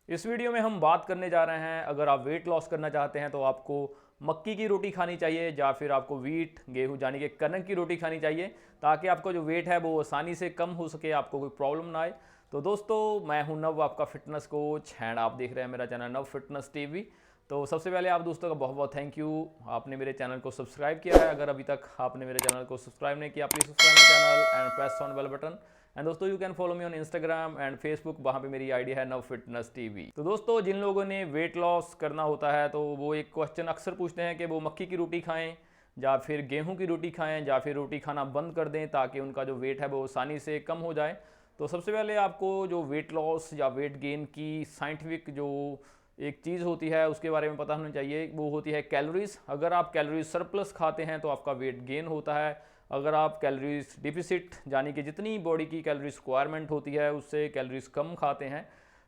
इस वीडियो में हम बात करने जा रहे हैं, अगर आप वेट लॉस करना चाहते हैं तो आपको मक्की की रोटी खानी चाहिए या फिर आपको वीट गेहूं यानी कि कनक की रोटी खानी चाहिए, ताकि आपका जो वेट है वो आसानी से कम हो सके, आपको कोई प्रॉब्लम ना आए। तो दोस्तों, मैं हूं नव, आपका फिटनेस कोच, एंड आप देख रहे हैं मेरा चैनल नव फिटनेस टीवी। तो सबसे पहले आप दोस्तों का बहुत बहुत थैंक यू, आपने मेरे चैनल को सब्सक्राइब किया है। अगर अभी तक आपने मेरे चैनल को सब्सक्राइब नहीं किया, please subscribe my channel and press on bell button. And दोस्तों, you can follow me on Instagram and Facebook, वहाँ पे मेरी आईडी है नव फिटनेस टीवी। तो दोस्तों, जिन लोगों ने वेट लॉस करना होता है तो वो एक क्वेश्चन अक्सर पूछते हैं कि वो मक्की की रोटी खाएं या फिर गेहूं की रोटी खाएं या फिर रोटी खाना बंद कर दें, ताकि उनका जो वेट है वो आसानी से कम हो जाए। तो सबसे पहले आपको जो वेट लॉस या वेट गेन की साइंटिफिक जो एक चीज़ होती है उसके बारे में पता होना चाहिए, वो होती है कैलोरीज। अगर आप कैलोरीज सरप्लस खाते हैं तो आपका वेट गेन होता है। अगर आप कैलोरीज डिफिसिट यानी कि जितनी बॉडी की कैलोरीज रिक्वायरमेंट होती है उससे कैलोरीज कम खाते हैं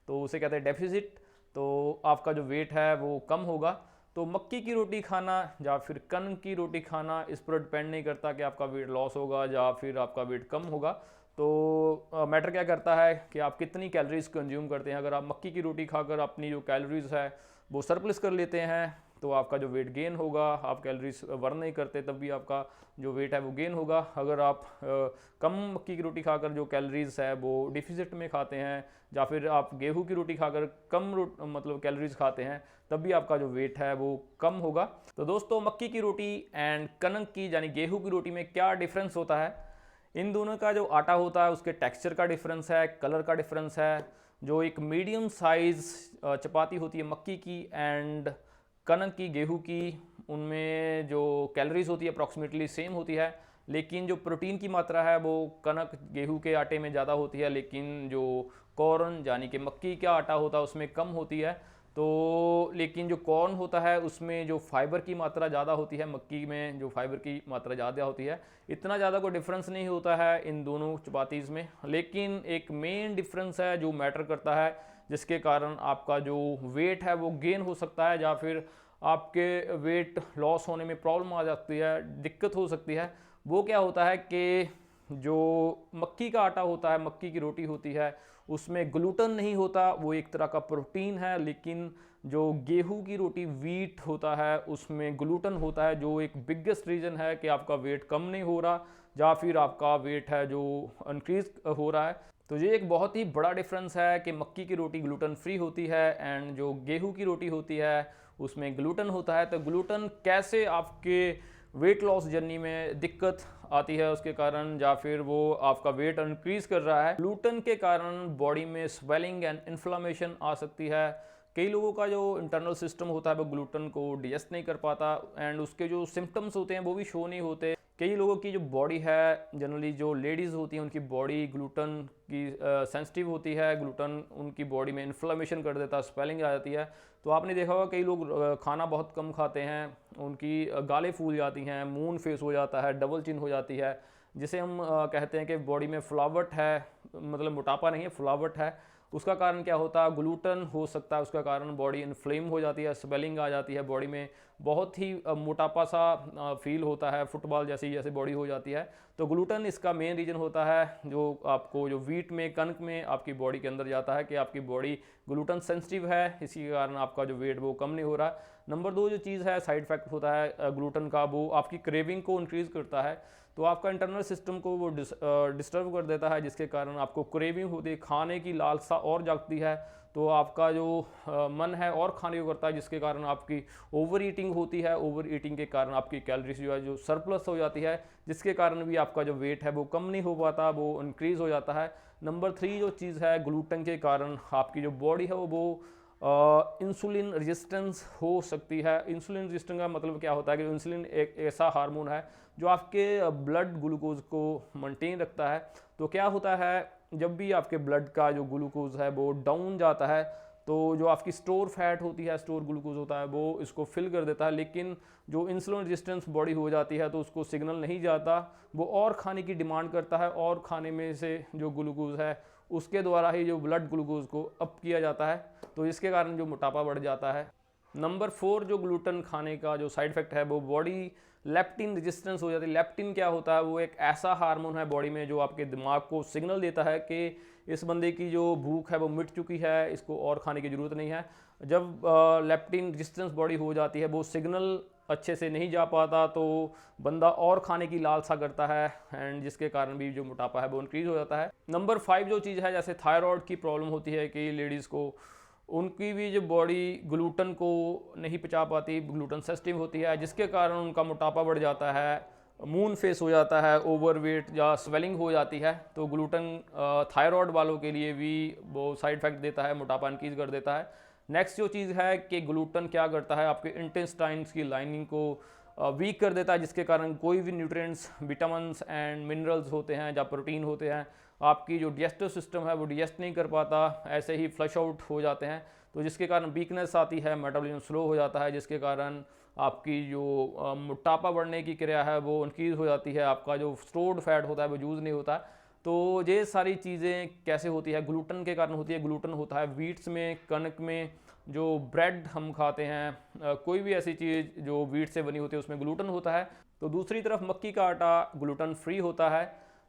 तो उसे कहते हैं डेफिसिट, तो आपका जो वेट है वो कम होगा। तो मक्की की रोटी खाना या फिर कनक की रोटी खाना इस पर डिपेंड नहीं करता कि आपका वेट लॉस होगा या फिर आपका वेट कम होगा। तो मैटर क्या करता है कि आप कितनी कैलोरीज कंज्यूम करते हैं। अगर आप मक्की की रोटी खाकर अपनी जो कैलोरीज है वो सरप्लस कर लेते हैं तो आपका जो वेट गेन होगा। आप कैलोरीज बर्न नहीं करते तब भी आपका जो वेट है वो गेन होगा। अगर आप कम मक्की की रोटी खाकर जो कैलोरीज है वो डिफिसिट में खाते हैं या फिर आप गेहूं की रोटी खाकर कम मतलब कैलोरीज खाते हैं, तब भी आपका जो वेट है वो कम होगा। तो दोस्तों, मक्की की रोटी एंड कनक की यानी गेहूं की रोटी में क्या डिफरेंस होता है? इन दोनों का जो आटा होता है उसके टेक्सचर का डिफरेंस है, कलर का डिफरेंस है। जो एक मीडियम साइज चपाती होती है मक्की की एंड कनक की गेहूं की, उनमें जो कैलोरीज होती है अप्रॉक्सीमेटली सेम होती है, लेकिन जो प्रोटीन की मात्रा है वो कनक गेहूं के आटे में ज़्यादा होती है, लेकिन जो कॉर्न यानी कि मक्की का आटा होता है उसमें कम होती है। तो लेकिन जो कॉर्न होता है उसमें जो फाइबर की मात्रा ज़्यादा होती है, मक्की में जो फाइबर की मात्रा ज़्यादा होती है। इतना ज़्यादा कोई डिफरेंस नहीं होता है इन दोनों चपातीज़ में, लेकिन एक मेन डिफरेंस है जो मैटर करता है, जिसके कारण आपका जो वेट है वो गेन हो सकता है या फिर आपके वेट लॉस होने में प्रॉब्लम आ जाती है, दिक्कत हो सकती है। वो क्या होता है कि जो मक्की का आटा होता है, मक्की की रोटी होती है, उसमें ग्लूटन नहीं होता, वो एक तरह का प्रोटीन है। लेकिन जो गेहूं की रोटी वीट होता है उसमें ग्लूटन होता है, जो एक बिगेस्ट रीज़न है कि आपका वेट कम नहीं हो रहा या फिर आपका वेट है जो इंक्रीज हो रहा है। तो ये एक बहुत ही बड़ा डिफरेंस है कि मक्की की रोटी ग्लूटन फ्री होती है एंड जो गेहूं की रोटी होती है उसमें ग्लूटन होता है। तो ग्लूटन कैसे आपके वेट लॉस जर्नी में दिक्कत आती है उसके कारण, या फिर वो आपका वेट इंक्रीज कर रहा है, ग्लूटन के कारण बॉडी में स्वेलिंग एंड इन्फ्लामेशन आ सकती है। कई लोगों का जो इंटरनल सिस्टम होता है वो ग्लूटन को डाइजेस्ट नहीं कर पाता एंड उसके जो सिम्टम्स होते हैं वो भी शो नहीं होते। कई लोगों की जो बॉडी है, जनरली जो लेडीज़ होती हैं उनकी बॉडी ग्लूटन की सेंसिटिव होती है, ग्लूटन उनकी बॉडी में इन्फ्लामेशन कर देता है, स्वेलिंग आ जाती है। तो आपने देखा होगा कई लोग खाना बहुत कम खाते हैं, उनकी गालें फूल जाती हैं, मून फेस हो जाता है, डबल चिन हो जाती है, जिसे हम कहते हैं कि बॉडी में फुलावट है, मतलब मोटापा नहीं है फुलावट है। उसका कारण क्या होता है? ग्लूटन हो सकता है उसका कारण। बॉडी इन्फ्लेम हो जाती है, स्वेलिंग आ जाती है बॉडी में, बहुत ही मोटापा सा फील होता है, फुटबॉल जैसी जैसे बॉडी हो जाती है। तो ग्लूटन इसका मेन रीज़न होता है, जो आपको जो वीट में कनक में आपकी बॉडी के अंदर जाता है कि आपकी बॉडी ग्लूटन सेंसिटिव है, इसी के कारण आपका जो वेट वो कम नहीं हो रहा। नंबर 2 जो चीज़ है, साइड इफेक्ट होता है ग्लूटन का, वो आपकी क्रेविंग को इंक्रीज़ करता है। तो आपका इंटरनल सिस्टम को वो डिस्टर्ब कर देता है, जिसके कारण आपको क्रेविंग होती है, खाने की लालसा और जागती है। तो आपका जो मन है और खाने को करता है, जिसके कारण आपकी ओवर ईटिंग होती है। ओवर ईटिंग के कारण आपकी कैलोरीज जो है जो सरप्लस हो जाती है, जिसके कारण भी आपका जो वेट है वो कम नहीं हो पाता, वो इंक्रीज़ हो जाता है। नंबर 3 जो चीज़ है, ग्लूटन के कारण आपकी जो बॉडी है वो इंसुलिन रेजिस्टेंस हो सकती है। इंसुलिन रेजिस्टेंस का मतलब क्या होता है कि इंसुलिन एक ऐसा हार्मोन है जो आपके ब्लड ग्लूकोज को मेंटेन रखता है। तो क्या होता है, जब भी आपके ब्लड का जो ग्लूकोज है वो डाउन जाता है तो जो आपकी स्टोर फैट होती है, स्टोर ग्लूकोज होता है, वो इसको फिल कर देता है। लेकिन जो इंसुलिन रेजिस्टेंस बॉडी हो जाती है तो उसको सिग्नल नहीं जाता, वो और खाने की डिमांड करता है, और खाने में से जो ग्लूकोज है उसके द्वारा ही जो ब्लड ग्लूकोज को अप किया जाता है, तो इसके कारण जो मोटापा बढ़ जाता है। नंबर 4 जो ग्लूटन खाने का जो साइड इफेक्ट है, वो बॉडी लेप्टिन रेजिस्टेंस हो जाती है। लेप्टिन क्या होता है? वो एक ऐसा हार्मोन है बॉडी में जो आपके दिमाग को सिग्नल देता है कि इस बंदे की जो भूख है वो मिट चुकी है, इसको और खाने की ज़रूरत नहीं है। जब लेप्टिन रेजिस्टेंस बॉडी हो जाती है, वो सिग्नल अच्छे से नहीं जा पाता, तो बंदा और खाने की लालसा करता है, एंड जिसके कारण भी जो मोटापा है वो इंक्रीज़ हो जाता है। नंबर 5 जो चीज़ है, जैसे थायराइड की प्रॉब्लम होती है कि लेडीज़ को, उनकी भी जो बॉडी ग्लूटन को नहीं पचा पाती, ग्लूटन सेंसिटिव होती है, जिसके कारण उनका मोटापा बढ़ जाता है, मून फेस हो जाता है, ओवरवेट या स्वेलिंग हो जाती है। तो ग्लूटन थायराइड वालों के लिए भी वो साइड इफेक्ट देता है, मोटापा इंक्रीज कर देता है। नेक्स्ट जो चीज़ है कि ग्लूटन क्या करता है, आपके इंटेस्टाइन्स की लाइनिंग को वीक कर देता है, जिसके कारण कोई भी न्यूट्रिएंट्स, विटामिन्स एंड मिनरल्स होते हैं या प्रोटीन होते हैं, आपकी जो डाइजेस्टिव सिस्टम है वो डाइजेस्ट नहीं कर पाता, ऐसे ही फ्लश आउट हो जाते हैं। तो जिसके कारण वीकनेस आती है, मेटाबॉलिज्म स्लो हो जाता है, जिसके कारण आपकी जो मोटापा बढ़ने की क्रिया है वो इंक्रीज हो जाती है, आपका जो स्टोर्ड फैट होता है वो यूज़ नहीं होता। तो ये सारी चीज़ें कैसे होती है, ग्लूटन के कारण होती है। ग्लूटन होता है वीट्स में, कणक में, जो ब्रेड हम खाते हैं, कोई भी ऐसी चीज़ जो वीट से बनी होती है उसमें ग्लूटन होता है। तो दूसरी तरफ मक्की का आटा ग्लूटन फ्री होता है।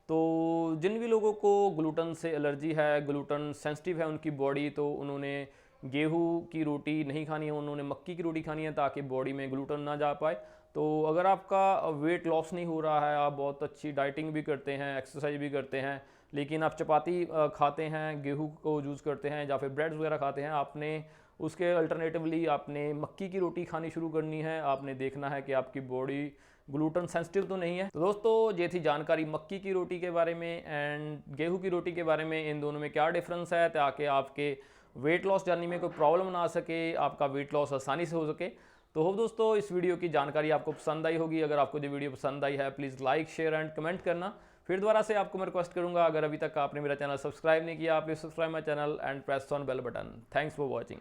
तो जिन भी लोगों को ग्लूटन से एलर्जी है, ग्लूटन सेंसिटिव है उनकी बॉडी, तो उन्होंने गेहूं की रोटी नहीं खानी है, उन्होंने मक्की की रोटी खानी है, ताकि बॉडी में ग्लूटन ना जा पाए। तो अगर आपका वेट लॉस नहीं हो रहा है, आप बहुत अच्छी डाइटिंग भी करते हैं, एक्सरसाइज भी करते हैं, लेकिन आप चपाती खाते हैं, गेहूं को यूज़ करते हैं या फिर ब्रेड वगैरह खाते हैं, आपने उसके अल्टरनेटिवली आपने मक्की की रोटी खानी शुरू करनी है। आपने देखना है कि आपकी बॉडी ग्लूटन सेंसिटिव तो नहीं है। तो दोस्तों, ये थी जानकारी मक्की की रोटी के बारे में एंड गेहूं की रोटी के बारे में, इन दोनों में क्या डिफरेंस है, ताकि आपके वेट लॉस जर्नी में कोई प्रॉब्लम ना आ सके, आपका वेट लॉस आसानी से हो सके। तो होप दोस्तों इस वीडियो की जानकारी आपको पसंद आई होगी। अगर आपको जो वीडियो पसंद आई है, please like, share and comment करना। फिर दोबारा से आपको मैं रिक्वेस्ट करूंगा, अगर अभी तक आपने मेरा चैनल सब्सक्राइब नहीं किया, please subscribe my channel and press on bell button. Thanks for watching.